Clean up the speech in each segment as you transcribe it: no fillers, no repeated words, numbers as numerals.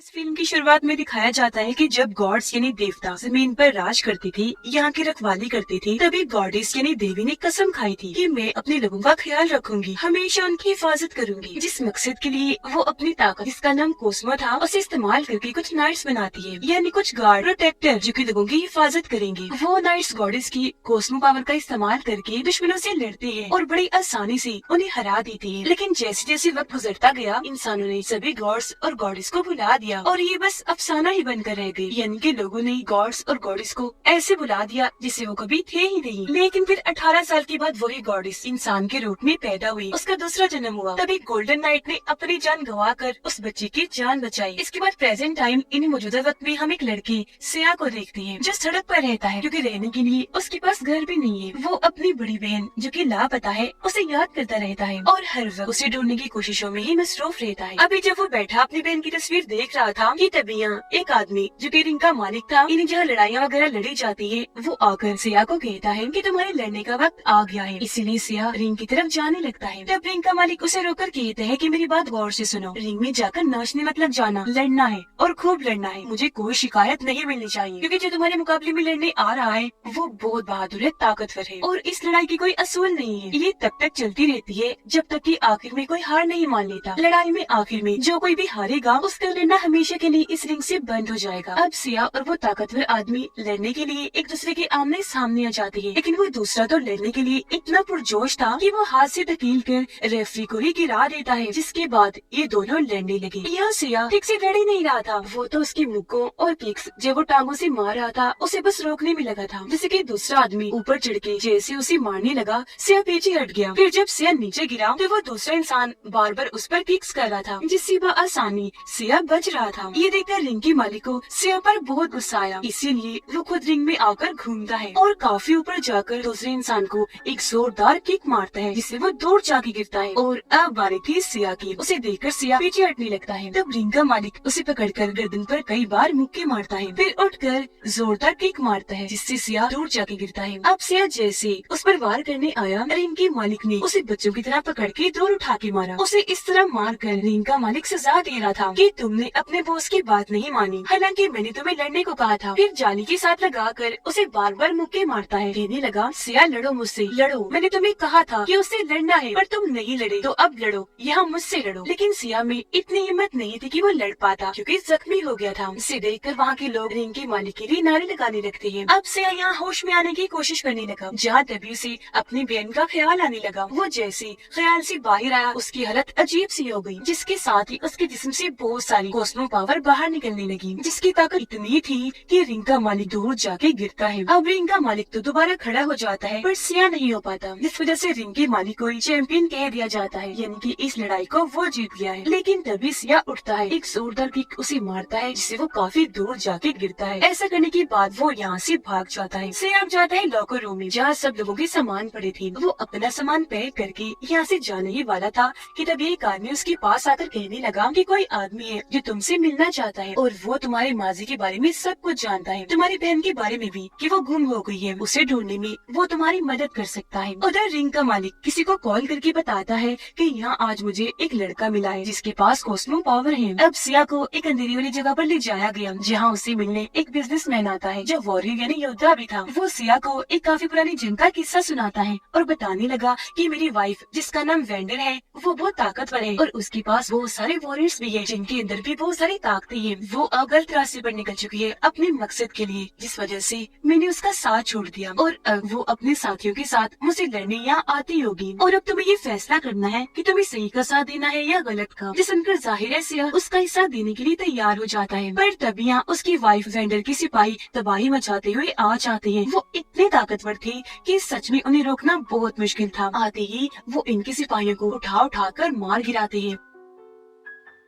इस फिल्म की शुरुआत में दिखाया जाता है कि जब गॉड्स यानी देवता जमीन पर राज करती थी, यहाँ की रखवाली करती थी, तभी गॉडेस यानी देवी ने कसम खाई थी कि मैं अपने लोगों का ख्याल रखूंगी, हमेशा उनकी हिफाजत करूंगी। जिस मकसद के लिए वो अपनी ताकत, जिसका नाम कोस्मो था, उसे इस्तेमाल करके कुछ नाइट्स बनाती है, यानी कुछ गार्ड प्रोटेक्टर जो कि लोगों की हिफाजत करेंगे। वो नाइट्स गॉडेस की कोस्मो पावर का इस्तेमाल करके दुश्मनों से लड़ते हैं और बड़ी आसानी से उन्हें हरा देती है। लेकिन जैसे जैसे वक्त गुजरता गया, इंसानों ने सभी गॉड्स और गॉडेस को भुला दिया और ये बस अफसाना ही बनकर रह गई। यानी कि लोगों ने गॉड्स और गॉडेस को ऐसे बुला दिया जिसे वो कभी थे ही नहीं। लेकिन फिर 18 साल के बाद वही गॉडेस इंसान के रूप में पैदा हुई, उसका दूसरा जन्म हुआ। तभी गोल्डन नाइट ने अपनी जान गंवाकर उस बच्चे की जान बचाई। इसके बाद प्रेजेंट टाइम इन मौजूदा वक्त में हम एक लड़की सिया को देखते हैं जो सड़क पर रहता है, क्योंकि रहने के लिए उसके पास घर भी नहीं है। वो अपनी बड़ी बहन जो कि लापता है उसे याद करता रहता है और हर वक्त उसे ढूंढने की कोशिशों में ही मसरूफ रहता है। अभी जब वो बैठा अपनी बहन की तस्वीर देख रहा था कि तभी यहाँ एक आदमी जो कि रिंग का मालिक था, इन्हें जहाँ लड़ाइयाँ वगैरह लड़ी जाती है, वो आकर सिया को कहता है कि तुम्हारे लड़ने का वक्त आ गया है। इसीलिए सिया रिंग की तरफ जाने लगता है। तब रिंग का मालिक उसे रोककर कहता है कि मेरी बात गौर से सुनो, रिंग में जाकर नाचने मतलब जाना, लड़ना है और खूब लड़ना है। मुझे कोई शिकायत नहीं मिलनी चाहिए, क्योंकि जो तुम्हारे मुकाबले में लड़ने आ रहा है वो बहुत बहादुर है, ताकतवर है और इस लड़ाई की कोई असूल नहीं है। ये तब तक चलती रहती है जब तक कि आखिर में कोई हार नहीं मान लेता। लड़ाई में आखिर में जो कोई भी हारेगा उसका लड़ना हमेशा के लिए इस रिंग से बंद हो जाएगा। अब सिया और वो ताकतवर आदमी लड़ने के लिए एक दूसरे के आमने सामने आ जाते हैं, लेकिन वो दूसरा तो लड़ने के लिए इतना पुरजोश था कि वो हाथ से धकेल कर रेफरी को ही गिरा देता है, जिसके बाद ये दोनों लड़ने लगे। यह सिया ठीक से लड़ ही नहीं रहा था, वो तो उसके मुक्कों और किक्स जो वो टांगों से मार रहा था उसे बस रोकने में लगा था। जैसे कि दूसरा आदमी ऊपर चढ़ के जैसे उसे मारने लगा, सिया पीछे हट गया। फिर जब सिया नीचे गिरा तो वो दूसरा इंसान बार बार उस पर किक्स कर रहा था, जिससे आसानी सिया बच रहा था। ये देखकर रिंग के मालिक को सिया पर बहुत गुस्सा आया, इसीलिए वो खुद रिंग में आकर घूमता है और काफी ऊपर जाकर दूसरे इंसान को एक जोरदार किक मारता है, जिससे वो दूर जाके गिरता है। और अब बारी थी सिया की। उसे देखकर सिया पीछे हटने लगता है। तब रिंग का मालिक उसे पकड़कर गर्दन पर कई बार मुक्के मारता है, फिर उठकर जोरदार किक मारता है, जिससे सिया दूर जाके गिरता है। अब सिया जैसे उस पर वार करने आया, रिंग के मालिक ने उसे बच्चों की तरह पकड़ के दूर उठा के मारा। उसे इस तरह मार कर रिंग का मालिक सजा दे रहा था कि तुमने अपने बॉस की बात नहीं मानी, हालांकि मैंने तुम्हें लड़ने को कहा था। फिर जाली के साथ लगाकर उसे बार बार मुक्के मारता है, कहने लगा सिया लड़ो मुझसे, लड़ो, मैंने तुम्हें कहा था कि उससे लड़ना है पर तुम नहीं लड़े, तो अब लड़ो, यहाँ मुझसे लड़ो। लेकिन सिया में इतनी हिम्मत नहीं थी कि वो लड़ पाता, क्योंकि जख्मी हो गया था। इसे देखकर वहाँ के लोग रिंग के मालिक के लिए नारे लगाने लगते हैं। अब सिया यहाँ होश में आने की कोशिश करने लगा, जहाँ तभी उसे अपनी बहन का ख्याल आने लगा। वो जैसे ख्याल से बाहर आया, उसकी हालत अजीब सी हो गई, जिसके साथ ही उसके जिस्म से बहुत सारी कोस्मो पावर बाहर निकलने लगी, जिसकी ताकत इतनी थी कि रिंग का मालिक दूर जाके गिरता है। अब रिंग का मालिक तो दोबारा खड़ा हो जाता है, पर सिया नहीं हो पाता, जिस वजह से रिंग के मालिक को चैंपियन कह दिया जाता है, यानी कि इस लड़ाई को वो जीत गया है। लेकिन तभी सिया उठता है, एक जोरदार किक उसे मारता है, जिससे वो काफी दूर जाके गिरता है। ऐसा करने के बाद वो यहाँ से भाग जाता है। सिया अब जाता है लॉकर रूम में, जहाँ सब लोगों के सामान पड़े थे। वो अपना सामान पैक करके यहाँ से जाने ही वाला था कि तभी एक आदमी उसके पास आकर कहने लगा कि कोई आदमी है जो तुमसे मिलना चाहता है और वो तुम्हारे माजी के बारे में सब कुछ जानता है, तुम्हारी बहन के बारे में भी कि वो गुम हो गई है, उसे ढूंढने में वो तुम्हारी मदद कर सकता है। उधर रिंग का मालिक किसी को कॉल करके बताता है कि यहाँ आज मुझे एक लड़का मिला है जिसके पास कोस्मो पावर है। अब सिया को एक अंधेरी वाली जगह पर ले जाया गया, जहाँ उसे मिलने एक बिजनेसमैन आता है जो वॉरियर यानी योद्धा भी था। वो सिया को एक काफी पुरानी जंग का किस्सा सुनाता है और बताने लगा कि मेरी वाइफ जिसका नाम वेंडर है वो बहुत ताकतवर है और उसके पास बहुत सारे वॉरियर्स भी है, जिनके अंदर भी बहुत सारी ताकतें हैं। वो अब गलत रास्ते पर निकल चुकी है अपने मकसद के लिए, जिस वजह से मैंने उसका साथ छोड़ दिया और अब वो अपने साथियों के साथ मुझसे लड़ने यहाँ आती होगी। और अब तुम्हें ये फैसला करना है कि तुम्हें सही का साथ देना है या गलत का। जिस सुनकर जाहिर है सिया उसका हिस्सा देने के लिए तैयार हो जाता है, पर तभी यहाँ उसकी वाइफ वेंडर की सिपाही तबाही मचाते हुए आ जाते हैं। वो इतने ताकतवर थे कि सच में उन्हें रोकना बहुत मुश्किल था। आते ही वो इनके सिपाहियों को उठा कर मार गिराते हैं।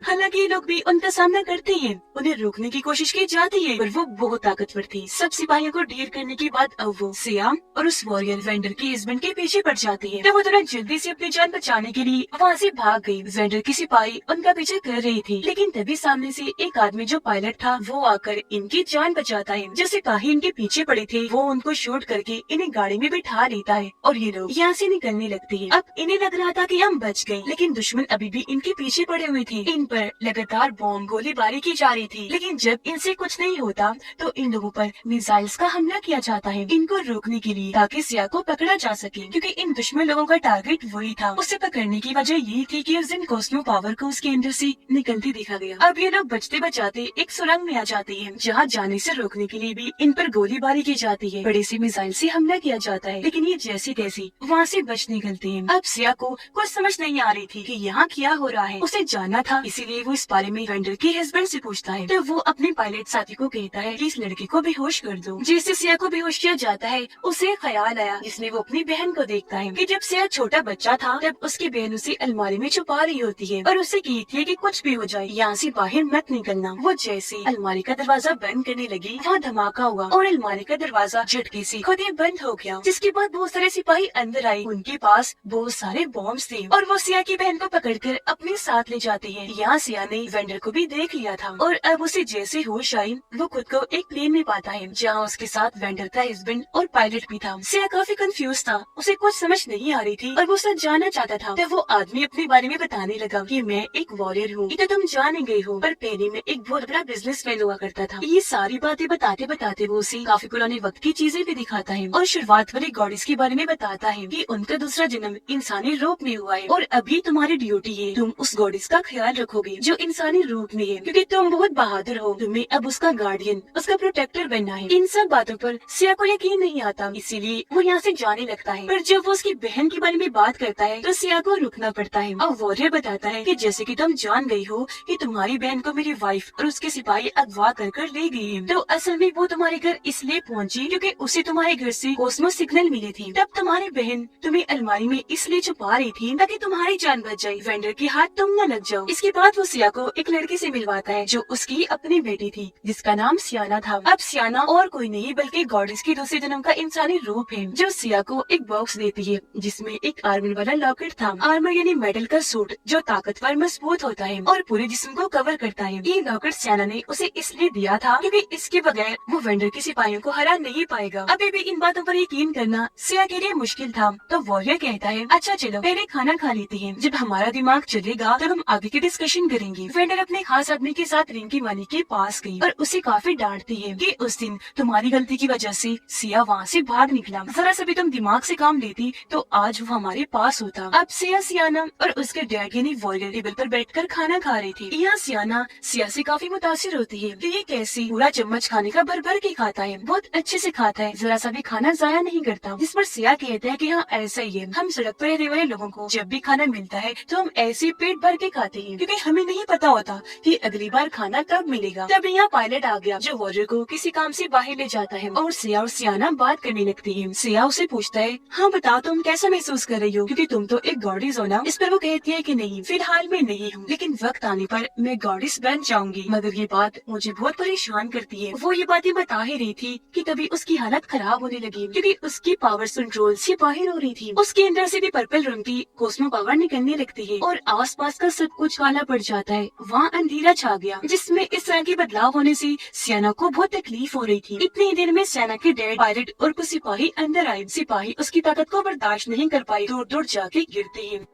हालांकि ये लोग भी उनका सामना करते हैं, उन्हें रोकने की कोशिश की जाती है, पर वो बहुत ताकतवर थी। सब सिपाहियों को ढेर करने के बाद अब वो सिया और उस वॉरियर वेंडर के हस्बैंड के पीछे पड़ जाती है। तो वो तुरंत जल्दी से अपनी जान बचाने के लिए वहाँ से भाग गई। वेंडर की सिपाही उनका पीछे कर रही थी, लेकिन तभी सामने से एक आदमी जो पायलट था वो आकर इनकी जान बचाता है। जो सिपाही इनके पीछे पड़े थे वो उनको शूट करके इन्हें गाड़ी में बिठा लेता है और ये लोग यहाँ से निकलने लगते हैं। अब इन्हें लग रहा था कि हम बच गए, लेकिन दुश्मन अभी भी इनके पीछे पड़े हुए थे। पर लगातार बॉम्ब गोलीबारी की जा रही थी, लेकिन जब इनसे कुछ नहीं होता तो इन लोगों पर मिसाइल्स का हमला किया जाता है इनको रोकने के लिए, ताकि सिया को पकड़ा जा सके, क्योंकि इन दुश्मन लोगों का टारगेट वही था। उसे पकड़ने की वजह ये थी कि उस दिन कॉस्मो पावर को उसके अंदर से निकलती देखा गया। अब ये लोग बचते बचाते एक सुरंग में आ जाते हैं, जहाँ जाने से रोकने के लिए भी इन पर गोलीबारी की जाती है, बड़े से मिसाइल से हमला किया जाता है, लेकिन ये जैसी तैसी वहाँ से बच निकलते हैं। अब सिया को कुछ समझ नहीं आ रही थी कि यहाँ क्या हो रहा है। उसे जानना था, इसीलिए वो इस बारे में वेंडर के हस्बैंड से पूछता है। तो वो अपने पायलट साथी को कहता है कि इस लड़के को बेहोश कर दो। जैसे सिया को बेहोश किया जाता है, उसे ख्याल आया जिसमें वो अपनी बहन को देखता है कि जब सिया छोटा बच्चा था तब उसकी बहन उसे अलमारी में छुपा रही होती है और उसे कहती है कि कुछ भी हो जाए यहाँ से बाहर मत निकलना। वो जैसे अलमारी का दरवाजा बंद करने लगी, वहाँ धमाका हुआ और अलमारी का दरवाजा झटके से खुद ही बंद हो गया, जिसके बाद बहुत सारे सिपाही अंदर आए। उनके पास बहुत सारे बॉम्ब्स थे और वो सिया की बहन को पकड़कर अपने साथ ले जाते हैं। यहाँ सिया ने वेंडर को भी देख लिया था और अब उसे जैसे होश आई, वो खुद को एक प्लेन में पाता है जहाँ उसके साथ वेंडर का हस्बैंड और पायलट भी था। सिया काफी कंफ्यूज था, उसे कुछ समझ नहीं आ रही थी और वो सब जानना चाहता था। तब वो आदमी अपने बारे में बताने लगा कि मैं एक वॉरियर हूँ, ये तो तुम जाने गए हो, पर पहले मैं एक बहुत बड़ा बिजनेसमैन हुआ करता था। ये सारी बातें बताते बताते वो उसे काफी पुराने वक्त की चीजें भी दिखाता है और शुरुआत वाली गॉडेस के बारे में बताता है कि उनका दूसरा जन्म इंसानी रूप में हुआ है और अभी तुम्हारी ड्यूटी है, तुम उस गॉडेस का ख्याल रखोगे जो इंसानी रूप में है, क्योंकि तुम बहुत बहादुर हो, तुम्हें अब उसका गार्डियन, उसका प्रोटेक्टर बनना है। इन सब बातों पर सिया को यकीन नहीं आता, इसीलिए वो यहाँ से जाने लगता है। पर जब वो उसकी बहन के बारे में बात करता है तो सिया को रुकना पड़ता है और वॉरियर बताता है कि जैसे कि तुम जान गई हो कि तुम्हारी बहन को मेरी वाइफ और उसके सिपाही अगवा कर ले गए हैं, तो असल में वो तुम्हारे घर इसलिए पहुंची क्योंकि उसे तुम्हारे घर से कॉस्मो सिग्नल मिली थी। तब तुम्हारी बहन तुम्हें अलमारी में इसलिए छुपा रही थी ताकि तुम्हारी जान बच जाए, वेंडर के हाथ तुम न लग जाओ। इसके बाद वो सिया को एक लड़के से मिलवाता है जो उसकी अपनी बेटी थी, जिसका नाम सियाना था। अब सियाना और कोई नहीं बल्कि गॉडेस की दूसरे जन्म का इंसानी रूप है, जो सिया को एक बॉक्स देती है जिसमें एक आर्मर वाला लॉकेट था। आर्मर यानी मेटल का सूट जो ताकतवर मजबूत होता है और पूरे जिस्म को कवर करता है। ये लॉकेट सियाना ने उसे इसलिए दिया था क्योंकि इसके बगैर वो वेंडर के सिपाहियों को हरा नहीं पाएगा। अभी भी इन बातों पर यकीन करना सिया के लिए मुश्किल था, तो वॉरियर कहता है अच्छा चलो पहले खाना खा लेते हैं, जब हमारा दिमाग चलेगा तब हम आगे की डिस्कशन करेंगे। वेंडर अपने खास आदमी के साथ रिंग की मालिक के पास गई और उसे काफी डांटती है कि उस दिन तुम्हारी गलती की वजह से सिया वहाँ से भाग निकला, जरा सा भी तुम दिमाग से काम लेती तो आज वो हमारे पास होता। अब सिया सियाना और उसके डैड यानी वॉरियर टेबल पर बैठकर खाना खा रही थी। यहाँ सियाना सिया से काफी मुतासिर होती है कि ये कैसे पूरा चम्मच खाने का भर भर के खाता है, बहुत अच्छे से खाता है, जरा सा भी खाना जाया नहीं करता। जिस पर सिया कहता है कि हाँ ऐसा ही है, हम सड़क पर रहने वाले लोगों को जब भी खाना मिलता है तो हम ऐसे पेट भर के खाते हैं क्योंकि हमें नहीं पता होता कि अगली बार खाना कब मिलेगा। तब यहाँ पायलट आ गया जो वॉरियर को किसी काम से बाहर ले जाता है और सिया और सियाना बात करने लगती है। सिया उसे पूछता है हाँ बताओ तुम कैसा महसूस कर रही हो, क्योंकि तुम तो एक गॉडेस हो ना। इस पर वो कहती है कि नहीं फिलहाल मैं नहीं हूँ, लेकिन वक्त आने पर मैं गॉडेस बन जाऊंगी। मगर ये बात मुझे बहुत परेशान करती है। वो ये बातें बता ही रही थी कि तभी उसकी हालत खराब होने लगी क्योंकि उसकी पावर कंट्रोल से बाहर हो रही थी। उसके अंदर से भी पर्पल रंग की कॉस्मो पावर निकलने लगती है और आसपास का सब कुछ काला पड़ जाता है। वहाँ अंधेरा छा गया जिसमें इस तरह के बदलाव होने से सियाना को बहुत तकलीफ हो रही थी। इतनी ही देर में सियाना के डैड पायलट और कुछ सिपाही अंदर आए। सिपाही उसकी ताकत को बर्दाश्त नहीं कर पाए, दूर दूर जाके गिरते हैं।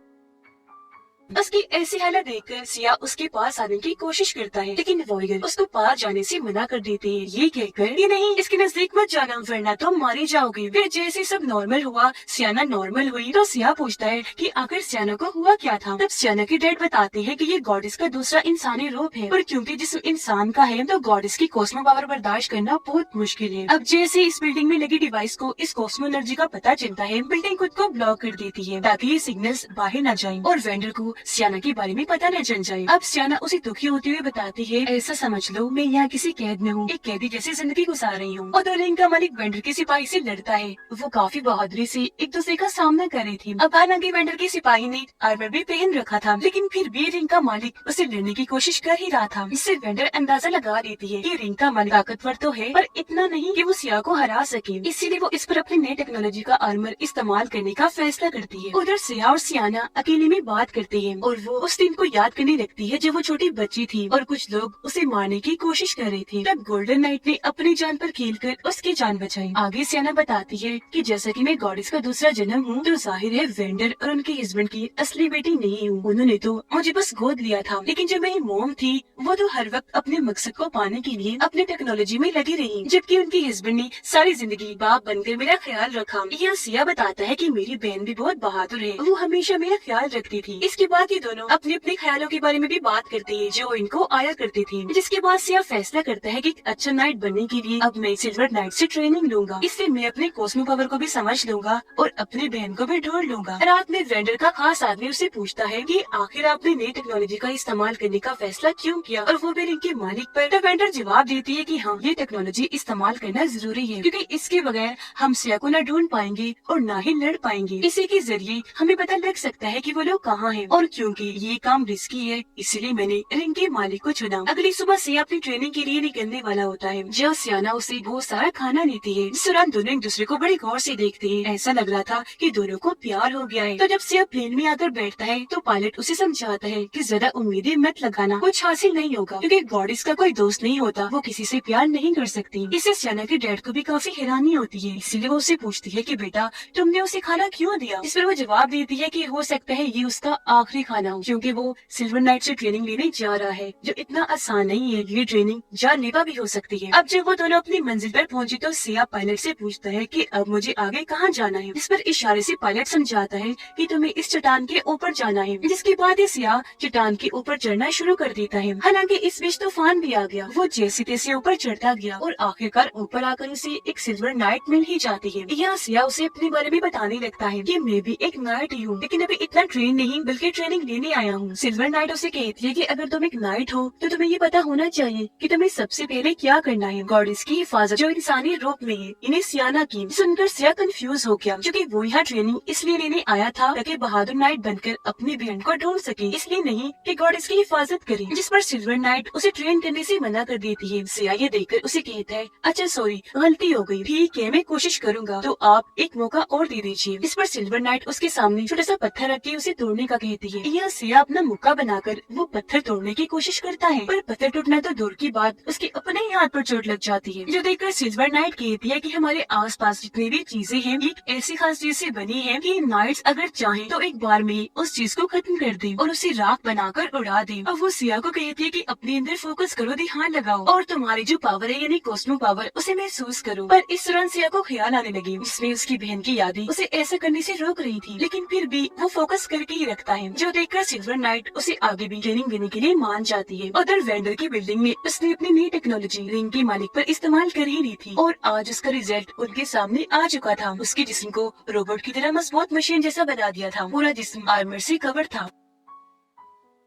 उसकी ऐसी हालत देखकर सिया उसके पास आने की कोशिश करता है, लेकिन वॉरियर उसको पार जाने से मना कर देते हैं, ये कहकर कि नहीं इसके नजदीक मत जाना वरना तुम मारे जाओगे। फिर जैसे सब नॉर्मल हुआ, सियाना नॉर्मल हुई, तो सिया पूछता है कि आखिर सियाना को हुआ क्या था। तब सियाना के डैड बताते हैं कि ये गॉडेस का दूसरा इंसानी रूप है और क्योंकि जिस्म इंसान का है तो गॉडेस की कॉस्मो पावर बर्दाश्त करना बहुत मुश्किल है। अब जैसे इस बिल्डिंग में लगी डिवाइस को इस कॉस्मो एनर्जी का पता चलता है, बिल्डिंग खुद को ब्लॉक कर देती है ताकि ये सिग्नल्स बाहर न जाएं और वेंडर को सियाना के बारे में पता न चल जाए। अब सियाना उसे दुखी होते हुए बताती है ऐसा समझ लो मैं यहाँ किसी कैद में हूँ, एक कैदी जैसी जिंदगी गुजार रही हूँ। और तो रिंग का मालिक वेंडर के सिपाही से लड़ता है। वो काफी बहादुरी से एक दूसरे का सामना कर रही थी। अब हालांकि वेंडर के सिपाही ने आर्मर भी पहन रखा था, लेकिन फिर भी रिंग का मालिक उसे लड़ने की कोशिश कर ही रहा था। इससे वेंडर अंदाजा लगा देती है कि रिंग का मालिक ताकतवर तो है पर इतना नहीं कि वो सिया को हरा सके, इसीलिए वो इस पर अपनी नई टेक्नोलॉजी का आर्मर इस्तेमाल करने का फैसला करती है। उधर सिया और सियाना अकेले में बात करते है और वो उस दिन को याद करने लगती है जब वो छोटी बच्ची थी और कुछ लोग उसे मारने की कोशिश कर रहे थे। तब गोल्डन नाइट ने अपनी जान पर खेलकर उसकी जान बचाई। आगे सियाना बताती है कि जैसा कि मैं गॉडेस का दूसरा जन्म हूँ, तो जाहिर है वेंडर और उनके हस्बैंड की असली बेटी नहीं हूँ। उन्होंने तो मुझे बस गोद लिया था, लेकिन जो मेरी मोम थी वो तो हर वक्त अपने मकसद को पाने के लिए अपने टेक्नोलॉजी में लगी रही, जबकि उनके हस्बैंड ने सारी जिंदगी बाप बनकर मेरा ख्याल रखा। यह सिया बताता है कि मेरी बहन भी बहुत बहादुर है, वो हमेशा मेरा ख्याल रखती थी। इसके बाद ये दोनों अपने अपने ख्यालों के बारे में भी बात करते हैं जो इनको आया करते थे, जिसके बाद सिया फैसला करता है कि एक अच्छा नाइट बनने के लिए अब मैं सिल्वर नाइट से ट्रेनिंग लूंगा। इससे मैं अपने कॉस्मो पावर को भी समझ लूंगा और अपनी बहन को भी ढूंढ लूंगा। रात में वेंडर का खास आदमी उसे पूछता है कि आखिर आपने नई टेक्नोलॉजी का इस्तेमाल करने का फैसला क्यों किया और वो भी इनके मालिक पर। तो वेंडर जवाब देती है कि हाँ, ये टेक्नोलॉजी इस्तेमाल करना जरूरी है, क्योंकि इसके बगैर हम सिया को न ढूंढ पाएंगे और न ही लड़ पाएंगे। इसी के जरिए हमें पता लग सकता है कि वो लोग कहाँ हैं, और क्योंकि ये काम रिस्की है इसलिए मैंने रिंग के मालिक को चुना। अगली सुबह सिया अपनी ट्रेनिंग के लिए निकलने वाला होता है, जहाँ सियाना उसे बहुत सारा खाना देती है। इस दौरान दोनों एक दूसरे को बड़ी गौर से देखते हैं। ऐसा लग रहा था कि दोनों को प्यार हो गया है। तो जब सिया प्लेन में आकर बैठता है तो पायलट उसे समझाता है कि ज्यादा उम्मीदें मत लगाना, कुछ हासिल नहीं होगा, क्योंकि गॉडेस का कोई दोस्त नहीं होता, वो किसी से प्यार नहीं कर सकती। इससे सियाना के डैड को भी काफी हैरानी होती है, इसीलिए वो उसे पूछती है कि बेटा तुमने उसे खाना क्यों दिया। इस पर वो जवाब देती है कि हो सकता है ये उसका आखिरी खाना हो, क्योंकि वो सिल्वर नाइट से ट्रेनिंग लेने जा रहा है, जो इतना आसान नहीं है। ये ट्रेनिंग जानलेवा भी हो सकती है। अब जब वो दोनों अपनी मंजिल पर पहुंची तो सिया पायलट से पूछता है कि अब मुझे आगे कहाँ जाना है। इस पर इशारे से पायलट समझाता है कि तुम्हें इस चट्टान के ऊपर जाना है, जिसके बाद ये सिया चट्टान के ऊपर चढ़ना शुरू कर देता है। हालांकि इस बीच तूफान भी आ गया। वो जैसे तैसे ऊपर चढ़ता गया और आखिरकार ऊपर आकर उसे एक सिल्वर नाइट मिल ही जाती है। यहाँ सिया उसे अपने बारे में बताने लगता है कि मैं भी एक नाइट ही हूँ, लेकिन अभी इतना ट्रेन नहीं बल्कि ट्रेनिंग लेने आया हूँ। सिल्वर नाइट उसे कहती है कि अगर तुम एक नाइट हो तो तुम्हें ये पता होना चाहिए कि तुम्हें सबसे पहले क्या करना है। गॉडेस की हिफाजत जो इंसानी रूप में है, इन्हें सियाना की। सुनकर सिया कंफ्यूज हो गया, क्योंकि वो यहाँ ट्रेनिंग इसलिए लेने आया था ताकि बहादुर नाइट बनकर अपनी बहन को ढूंढ सके, इसलिए नहीं कि गॉडेस की हिफाजत करे। जिस पर सिल्वर नाइट उसे ट्रेन करने से मना कर देती है। सिया ये देखकर उसे कहता है, अच्छा सॉरी, गलती हो गई, ठीक है मैं कोशिश करूंगा, तो आप एक मौका और दे दीजिए। इस पर सिल्वर नाइट उसके सामने छोटा सा पत्थर रख के उसे तोड़ने का कहती है। यह सिया अपना मुक्का बनाकर वो पत्थर तोड़ने की कोशिश करता है, पर पत्थर टूटना तो दूर की बात, उसके अपने ही हाथ पर चोट लग जाती है, जो देखकर सिल्वर नाइट कहती है कि हमारे आसपास जितनी भी चीजें हैं एक ऐसी खास चीज से बनी है कि नाइट्स अगर चाहें तो एक बार में उस चीज को खत्म कर दे और उसे राख बनाकर उड़ा दे। अब वो सिया को कहती है कि अपने अंदर फोकस करो, ध्यान लगाओ और तुम्हारी जो पावर है यानी कॉस्मो पावर उसे महसूस करो। पर इस दौरान सिया को ख्याल आने लगे जिसमें उसकी बहन की यादें उसे ऐसा करने से रोक रही थी, लेकिन फिर भी वो फोकस करके ही रखता है, जो देखकर सिल्वर नाइट उसे आगे भी ट्रेनिंग देने के लिए मान जाती है। उधर वेंडर की बिल्डिंग में उसने अपनी नई टेक्नोलॉजी रिंग के मालिक पर इस्तेमाल कर ही ली थी और आज उसका रिजल्ट उनके सामने आ चुका था। उसके जिस्म को रोबोट की तरह मजबूत मशीन जैसा बना दिया था, पूरा जिस्म आर्मर से कवर था।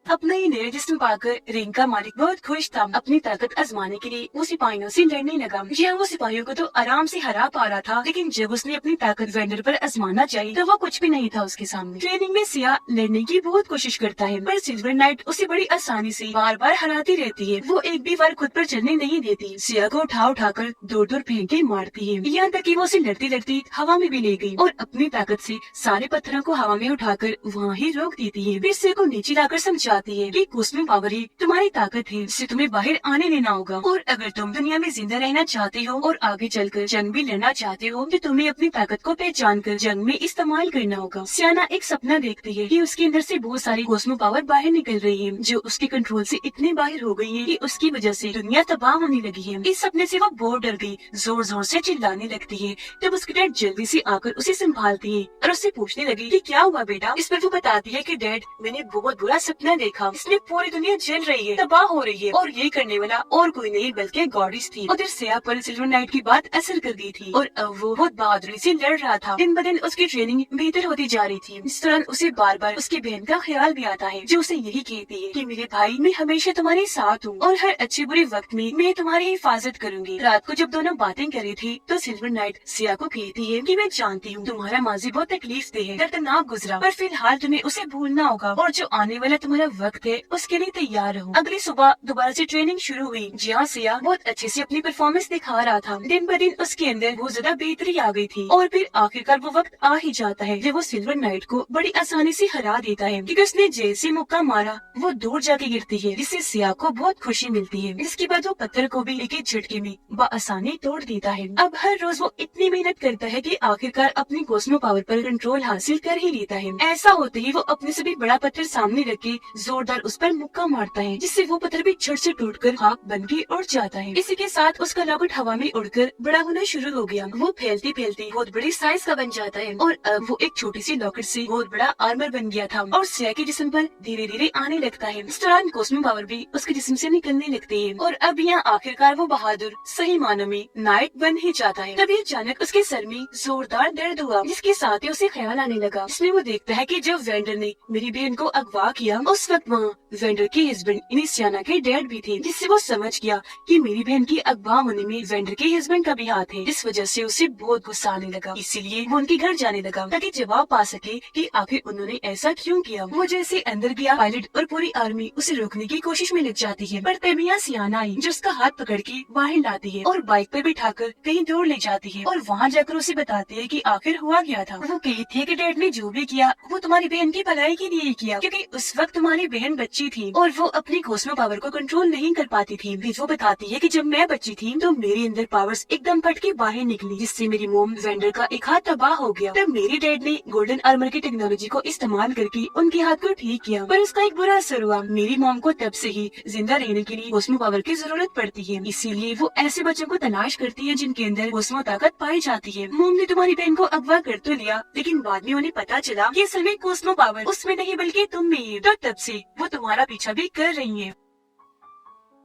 अपना ही नया जिस्म पाकर रिंग का मालिक बहुत खुश था। अपनी ताकत आजमाने के लिए वो सिपाहियों से लड़ने लगा। जी हाँ, वो सिपाहियों को तो आराम से हरा पा रहा था, लेकिन जब उसने अपनी ताकत वेंडर पर आजमाना चाहिए तो वो कुछ भी नहीं था उसके सामने। ट्रेनिंग में सिया लड़ने की बहुत कोशिश करता है, पर सिल्वर नाइट उसे बड़ी आसानी से बार बार हराती रहती है। वो एक भी बार खुद पर चलने नहीं देती, सिया को उठाकर दूर दूर फेंक के मारती है, यहाँ तक कि वो उसे लड़ती लड़ती हवा में भी ले गई और अपनी ताकत से सारे पत्थरों को हवा में उठाकर वहाँ ही रोक देती है। फिर सिया को नीचे लाकर समझाती है कि कॉस्मिक पावर ही तुम्हारी ताकत है, जिससे तुम्हें बाहर आने देना होगा, और अगर तुम दुनिया में जिंदा रहना चाहते हो और आगे चलकर जंग भी लड़ना चाहते हो तो तुम्हें अपनी ताकत को पहचान कर जंग में इस्तेमाल करना होगा। सियाना एक सपना देखती है कि उसके अंदर से बहुत सारी कॉस्मो पावर बाहर निकल रही है, जो उसके कंट्रोल से इतने बाहर हो गई है कि उसकी वजह से दुनिया तबाह होने लगी है। इस सपने से वो बहुत डर गई, जोर जोर से चिल्लाने लगती है। तब उसकी डैड जल्दी से आकर उसे संभालती है और उससे पूछने लगी कि क्या हुआ बेटा। इस पर वो बताती है कि डैड, मैंने बहुत बुरा सपना देखा, इसमें पूरी दुनिया जल रही है, तबाह हो रही है, और ये करने वाला और कोई नहीं बल्कि गॉडेस थी। उधर सिया पर सिल्वर नाइट की बात असर कर गई थी और अब वो बहुत बहादुरी से लड़ रहा था। दिन ब दिन उसकी ट्रेनिंग बेहतर होती जा रही थी। इस दौरान उसे बार बार उसकी बहन का ख्याल भी आता है, जो उसे यही कहती है कि मेरे भाई, मैं हमेशा तुम्हारे साथ हूँ और हर अच्छे बुरे वक्त में मैं तुम्हारी हिफाजत करूंगी। रात को जब दोनों बातें कर रही थी तो सिल्वर नाइट सिया को कहती है कि मैं जानती हूँ तुम्हारा माजी बहुत तकलीफ दे है, दर्दनाक गुजरा, पर फिलहाल तुम्हें उसे भूलना होगा और जो आने वाला तुम्हारा वक्त है उसके लिए तैयार रहो। अगली सुबह दोबारा से ट्रेनिंग शुरू हुई, जहाँ सिया बहुत अच्छे से अपनी परफॉर्मेंस दिखा रहा था। दिन ब दिन उसके अंदर बहुत ज्यादा बेहतरी आ गई थी और फिर आखिरकार वो वक्त आ ही जाता है जब वो सिल्वर नाइट को बड़ी आसानी से हरा देता है, क्योंकि उसने जैसे मुक्का मारा वो दूर जाके गिरती है, जिससे सिया को बहुत खुशी मिलती है। जिसके बाद वो पत्थर को भी एक झटके में बआसानी तोड़ देता है। अब हर रोज वो इतनी मेहनत करता है कि आखिरकार अपनी कॉस्मो पावर पर कंट्रोल हासिल कर ही लेता है। ऐसा होते ही वो अपने से भी बड़ा पत्थर सामने रख के जोरदार उस पर मुक्का मारता है, जिससे वो पत्थर भी झट से टूटकर खाक बन के उड़ जाता है। इसी के साथ उसका रॉकेट हवा में उड़कर बड़ा होना शुरू हो गया। वो फैलते फैलते बहुत बड़ी साइज का बन जाता है और अब वो एक छोटी सी रॉकेट से बहुत बड़ा आर्मर बन गया था और सिया के जिस्म पर धीरे धीरे आने लगता है। इस दौरान कॉस्मो पावर भी उसके जिस्म से निकलने लगती है और अब यहाँ आखिरकार वो बहादुर सही मानों में नाइट बन ही जाता है। तभी अचानक उसके सर में जोरदार दर्द हुआ, जिसके साथ ही उसे ख्याल आने लगा। इसमें वो देखता है कि जब वेंडर ने मेरी बहन को अगवा किया उस वक्त वहाँ वेंडर के हस्बैंड यानी सियाना के डैड भी थे, जिससे वो समझ गया कि मेरी बहन की अगवा होने में वेंडर के हस्बैंड का भी हाथ है। इस वजह से उसे बहुत गुस्सा आने लगा, इसीलिए वो उनके घर जाने लगा ताकि जवाब पा सके कि आखिर उन्होंने ऐसा क्यों किया। वो जैसे अंदर गया, पायलट और पूरी आर्मी उसे रोकने की कोशिश में लग जाती है, पर तभी यहाँ सियाना आई जो उसका हाथ पकड़ के बाहर लाती है और बाइक पर बिठाकर कहीं दूर ले जाती है और वहाँ जाकर उसे बताती है कि आखिर हुआ क्या था। वो कहती है कि डैड ने जो भी किया वो तुम्हारी बहन की भलाई के लिए किया, क्योंकि उस वक्त तुम्हारी बहन बच्ची थी और वो अपनी कॉस्मो पावर को कंट्रोल नहीं कर पाती थी। फिर वो बताती है कि जब मैं बच्ची थी तो मेरे अंदर पावर्स एकदम फट के बाहर निकली, जिससे मेरी मोम वेंडर का एक हाथ तबाह हो गया। तब मेरे डैड ने गोल्डन आर्मर की टेक्नोलॉजी को इस्तेमाल करके उनके हाथ को ठीक किया, पर उसका एक बुरा असर हुआ। मेरी मोम को तब से ही जिंदा रहने के लिए कॉस्मो पावर की जरूरत पड़ती है, इसीलिए वो ऐसे बच्चों को तलाश करती है जिनके अंदर कॉस्मो ताकत पाई जाती है। मोम ने तुम्हारी बहन को अगवा कर तो लिया, लेकिन बाद में उन्हें पता चला कि असल में कॉस्मो पावर उसमें नहीं बल्कि तुम में है, तो तब से वो तुम्हारा पीछा भी कर रही है।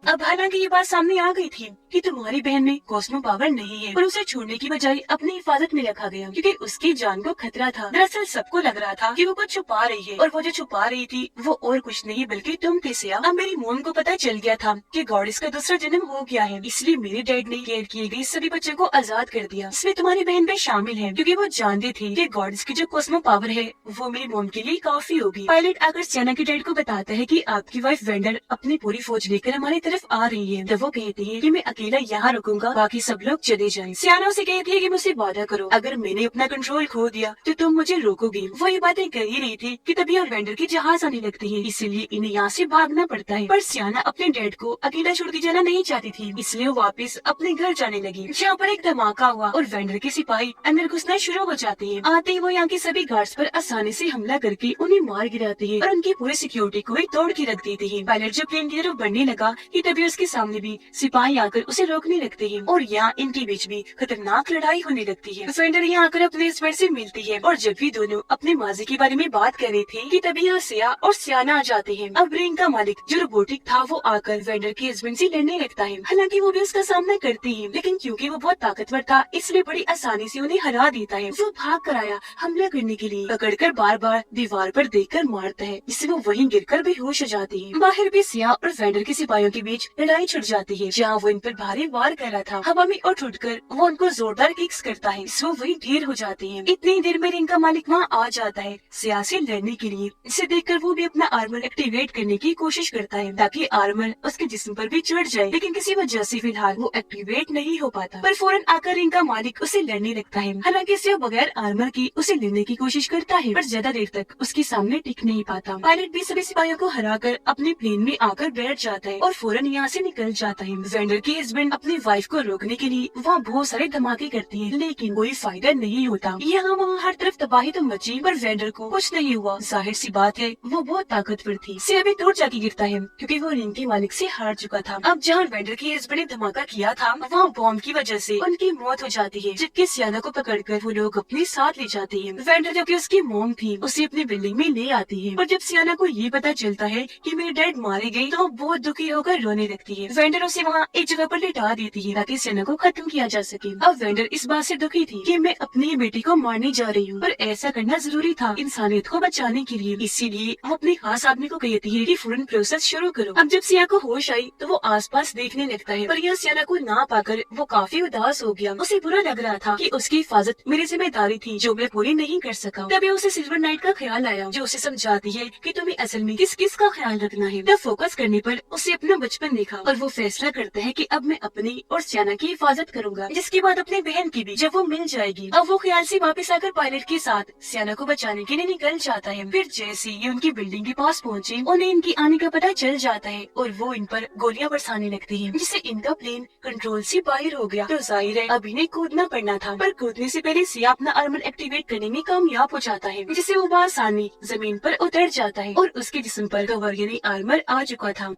अब हालांकि ये बात सामने आ गई थी कि तुम्हारी बहन में कॉस्मो पावर नहीं है, पर उसे छोड़ने की बजाय अपनी हिफाजत में रखा गया क्योंकि उसकी जान को खतरा था। दरअसल सबको लग रहा था कि वो कुछ छुपा रही है और वो जो छुपा रही थी वो और कुछ नहीं बल्कि तुम थे सिया। अब मेरी मोम को पता चल गया था कि गॉडेस का दूसरा जन्म हो गया है, इसलिए मेरे डैड ने कैद किए गए सभी बच्चों को आजाद कर दिया। इसमें तुम्हारी बहन भी शामिल है, क्योंकि वो जानते थे कि गॉडेस की जो कॉस्मो पावर है वो मेरी मोम के लिए काफी होगी। पायलट आकर सियाना के डैड को बताता है कि आपकी वाइफ वेंडर अपनी पूरी फौज लेकर हमारी तरफ आ रही है। तब वो कहती है कि मैं अकेला यहाँ रुकूंगा, बाकी सब लोग चले जाएं। सियाना से कहती है कि मुझसे वादा करो, अगर मैंने अपना कंट्रोल खो दिया तो तुम मुझे रोकोगी। वो ये बातें कर ही रही थी कि तभी और वेंडर की जहाज आने लगती है, इसीलिए इन्हें यहाँ से भागना पड़ता है। पर सियाना अपने डैड को अकेला छोड़ के जाना नहीं चाहती थी, इसलिए वो वापस अपने घर जाने लगी, जहाँ पर एक धमाका हुआ और वेंडर के सिपाही अंदर घुसना शुरू हो जाते हैं। आते ही वो यहाँ के सभी गार्ड्स पर आसानी से हमला करके उन्हें मार गिराती है और उनकी पूरी सिक्योरिटी को ही तोड़ के रख देती है। पायलट जब प्लेन की तरफ बढ़ने लगा कि तभी उसके सामने भी सिपाही आकर उसे रोकने लगते हैं और यहाँ इनके बीच भी खतरनाक लड़ाई होने लगती है। वेंडर यहाँ आकर अपने हस्बैंड से मिलती है और जब भी दोनों अपने माजी के बारे में बात कर रहे थे कि तभी यहाँ सिया और सियाना आ जाते हैं। अब रिंग का मालिक जो रोबोटिक था वो आकर वेंडर के हस्बैंड से लड़ने लगता है। हालांकि वो भी उसका सामना करती है, लेकिन क्योंकि वो बहुत ताकतवर था इसलिए बड़ी आसानी से उन्हें हरा देता है। वो भाग कर आया हमला करने के लिए, पकड़कर बार बार दीवार पर देखकर मारता है, जिससे वो वहीं गिरकर बेहोश हो जाती है। बाहर भी सिया और वेंडर के सिपाहियों के बीच लड़ाई छिड़ जाती है, जहाँ वो इन पर भारी वार कर रहा था। हवा में उठकर वो उनको जोरदार किक्स करता है, सो वही ढेर हो जाते हैं। इतनी देर में रिंग का मालिक वहाँ आ जाता है सिया से लड़ने के लिए। इसे देखकर वो भी अपना आर्मर एक्टिवेट करने की कोशिश करता है ताकि आर्मर उसके जिस्म पर भी चढ़ जाए, लेकिन किसी वजह से फिलहाल वो एक्टिवेट नहीं हो पाता। पर फौरन आकर रिंग का मालिक उसे लड़ने लगता है। हालांकि सिया बगैर आर्मर की उसे लेने की कोशिश करता है, पर ज्यादा देर तक उसके सामने टिक नहीं पाता। पायलट भी सभी सिपाहियों को हराकर अपने प्लेन में आकर बैठ जाता है और फौरन यहाँ से निकल जाता है। वेंडर के हस्बैंड अपनी वाइफ को रोकने के लिए वहाँ बहुत सारे धमाके करती है, लेकिन कोई फायदा नहीं होता। यहाँ वहाँ हर तरफ तबाही तो मची, पर वेंडर को कुछ नहीं हुआ। जाहिर सी बात है वो बहुत ताकतवर थी। सिया भी दूर जाके गिरता है क्योंकि वो रिंग के मालिक से हार चुका था। अब जहाँ वेंडर के हस्बैंड ने धमाका किया था वहाँ बॉम्ब की वजह से उनकी मौत हो जाती है, जबकि सियाना को पकड़कर वो लोग अपने साथ ले जाते हैं। वेंडर जो कि उसकी मोम थी उसे अपनी बिल्डिंग में ले आती है, और जब सियाना को ये पता चलता है कि मेरे डैड मारे गए तो बहुत दुखी होकर रोने लगती है। वेंडर उसे वहाँ एक जगह पर लिटा देती है ताकि सियाना को खत्म किया जा सके। अब वेंडर इस बात से दुखी थी कि मैं अपनी ही बेटी को मारने जा रही हूँ, पर ऐसा करना जरूरी था इंसानियत को बचाने के लिए। इसीलिए वो अपने खास आदमी को कहती है कि फौरन प्रोसेस शुरू करो। अब जब सिया को होश आई तो वो आसपास देखने लगता है, पर यह सियाना को ना पाकर वो काफी उदास हो गया। उसे बुरा लग रहा था कि उसकी हिफाजत मेरी जिम्मेदारी थी जो मैं पूरी नहीं कर सका। तभी उसे सिल्वर नाइट का ख्याल आया जो उसे समझाती है कि तुम्हें असल में किस किस का ख्याल रखना है। तब फोकस करने पर उसे अपना बचपन देखा और वो फैसला करता है कि अब मैं अपनी और सियाना की हिफाजत करूंगा, जिसके बाद अपनी बहन की भी, जब वो मिल जाएगी। अब वो ख्याल से वापस आकर पायलट के साथ सियाना को बचाने के लिए निकल जाता है। फिर जैसे ये उनकी बिल्डिंग के पास पहुँचे उन्हें इनकी आने का पता चल जाता है और वो इन पर गोलियां बरसाने लगती है, जिससे इनका प्लेन कंट्रोल से बाहर हो गया। तो जाहिर है अब इन्हें कूदना पड़ना था, पर कूदने से पहले सिया अपना आर्मर एक्टिवेट करने में कामयाब हो जाता है, जिससे वो बआसानी जमीन पर उतर जाता है और उसके जिस्म पर कवर यानी आर्मर आ चुका था।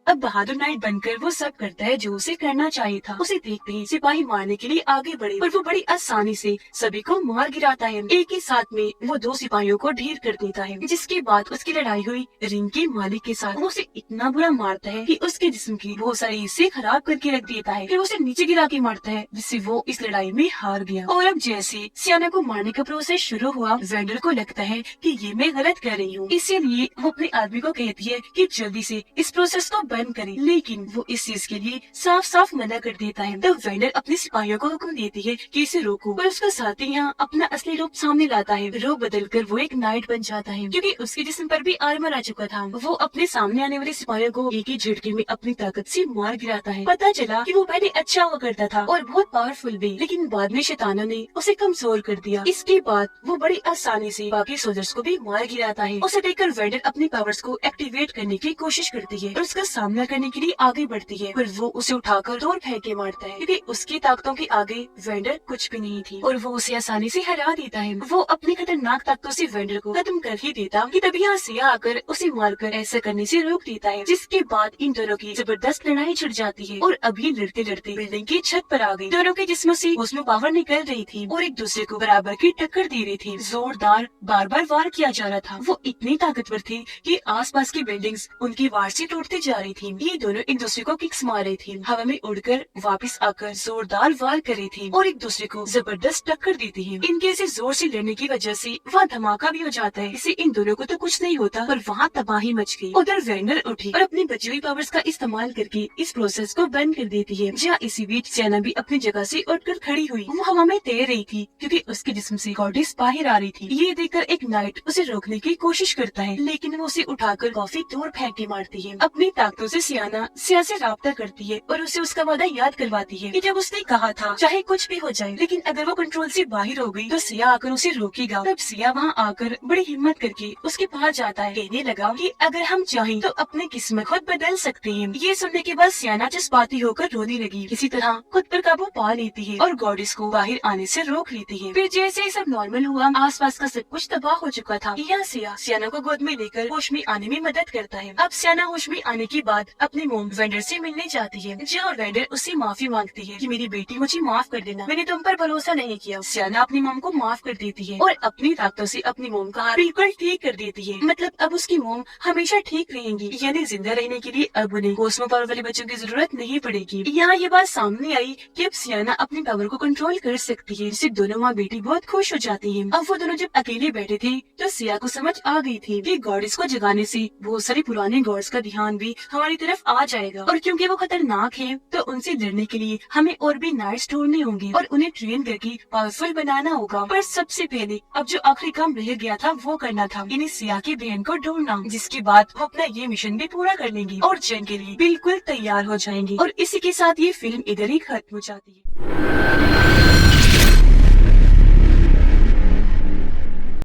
अब बहादुर नाइट बनकर वो सब करता है जो उसे करना चाहिए था। उसे देखते ही सिपाही मारने के लिए आगे बढ़े और वो बड़ी आसानी से सभी को मार गिराता है। एक ही साथ में वो 2 सिपाहियों को ढेर कर देता है, जिसके बाद उसकी लड़ाई हुई रिंग के मालिक के साथ। वो उसे इतना बुरा मारता है कि उसके जिस्म की बहुत सारे हिस्से खराब करके रख देता है। फिर उसे नीचे गिरा के मारता है, जिससे वो इस लड़ाई में हार गया। और अब जैसे सियाना को मारने का प्रोसेस शुरू हुआ, वेंडर को लगता है कि ये मैं गलत कर रही हूँ, इसीलिए वो अपने आदमी को कहती है कि जल्दी से इस प्रोसेस को बंद करे, लेकिन वो इस चीज के लिए साफ साफ मना कर देता है। तब वेंडर अपने सिपाहियों को हुक्म देती है कि इसे रोको, पर उसका साथी यहाँ अपना असली रूप सामने लाता है। रूप बदलकर वो एक नाइट बन जाता है, क्योंकि उसके जिस्म पर भी आर्मर आ चुका था। वो अपने सामने आने वाले सिपाहियों को एक ही झटके में अपनी ताकत से मार गिराता है। पता चला कि वो पहले अच्छा हुआ करता था और बहुत पावरफुल भी, लेकिन बाद में शैतानों ने उसे कमजोर कर दिया। इसके बाद वो बड़ी आसानी से बाकी सोल्जर्स को भी मार गिराता है। उसे देखकर वेंडर अपनी पावर्स को एक्टिवेट करने की कोशिश करती है और उसका सामना करने के लिए आगे बढ़ती है, पर वो उसे उठाकर दूर फेंक के मारता है, क्योंकि उसकी ताकतों के आगे वेंडर कुछ भी नहीं थी और वो उसे आसानी से हरा देता है। वो अपनी खतरनाक ताकतों से वेंडर को खत्म कर ही देता कि तभी यहाँ सिया आकर उसे मारकर ऐसा करने से रोक देता है, जिसके बाद इन दोनों की जबरदस्त लड़ाई छिड़ जाती है और अभी लड़ते लड़ते बिल्डिंग की छत पर आ गई। दोनों के जिस्मों से उसमें पावर निकल रही थी और एक दूसरे को बराबर की टक्कर दे रही थी। जोरदार बार बार वार किया जा रहा था। वो इतनी ताकतवर थी कि आसपास की बिल्डिंग्स उनकी वार से टूटती जा रही थी। ये दोनों एक दूसरे को किक्स मार रही थी, हवा में उड़कर वापस आकर जोरदार वार कर रही थी और एक दूसरे को जबरदस्त टक्कर देती है। इनके ऐसे जोर से लड़ने की वजह से वहाँ धमाका भी हो जाता है। इससे इन दोनों को तो कुछ नहीं होता, पर वहाँ तबाही मच गई। उधर वेंडर उठी और अपनी बची हुई पावर्स का इस्तेमाल करके इस प्रोसेस को बंद कर देती है। जहाँ इसी बीच सियाना भी अपनी जगह से उठकर खड़ी हुई। वो हवा में तैर रही थी क्योंकि उसके जिस्म से गॉडेस बाहर आ रही थी। ये देखकर एक नाइट उसे रोकने की कोशिश करता है, लेकिन वो उसे उठाकर काफी दूर फेंक के मारती है। अपनी ताकतों से सियाना सिया से राब्ता करती है और उसे उसका वादा याद करवाती है कि जब उसने कहा था चाहे कुछ भी हो जाए, लेकिन अगर वो कंट्रोल से बाहर हो गई तो सिया आकर उसे रोकेगा। तब सिया वहाँ आकर बड़ी हिम्मत करके उसके पास जाता है, कहने लगा कि अगर हम चाहें तो अपनी किस्मत खुद बदल सकते हैं। ये सुनने के बाद सियाना जज्बाती होकर रोने लगी। किसी तरह खुद पर काबू पा लेती है और गॉडेस को बाहर आने से रोक लेती है। फिर जैसे सब नॉर्मल हुआ, आसपास का सब कुछ तबाह हो चुका था। यह सियाना को गोद में लेकर होश में आने में मदद करता है। अब सियाना होश में आने के बाद अपनी मोम वेंडर से मिलने जाती है, जहाँ वेंडर उससे माफी मांगती है कि मेरी बेटी मुझे माफ कर देना, मैंने तुम पर भरोसा नहीं किया। सियाना अपनी मोम को माफ कर देती है और अपनी ताकतों से अपनी मोम का हाथ बिल्कुल ठीक कर देती है। मतलब अब उसकी मोम हमेशा ठीक रहेंगी, यानी जिंदा रहने के लिए अब उन्हें कोस्मो पावर वाले बच्चों की जरूरत नहीं पड़ेगी। यहाँ ये बात सामने आई कि अब सियाना अपनी पावर को कंट्रोल कर सकती है, जिससे दोनों माँ बेटी बहुत खुश हो जाती है। अब वो दोनों जब अकेले बैठे थे तो सिया को समझ आ गई थी कि गॉडेस को जगाने से बहुत सारे पुराने गॉड्स का ध्यान भी हमारी तरफ आ जाएगा, और क्योंकि वो खतरनाक है तो उनसे लड़ने के लिए हमें और भी नाइट्स ढूंढने होंगे और उन्हें ट्रेन करके पावरफुल बनाना होगा। पर सबसे पहले अब जो आखिरी काम रह गया था वो करना था, यानी सिया की बहन को ढूंढना, जिसके बाद वो अपना ये मिशन भी पूरा कर लेंगी और जंग के लिए बिल्कुल तैयार हो जाएंगी। और इसी के साथ ये फिल्म इधर ही खत्म हो जाती है।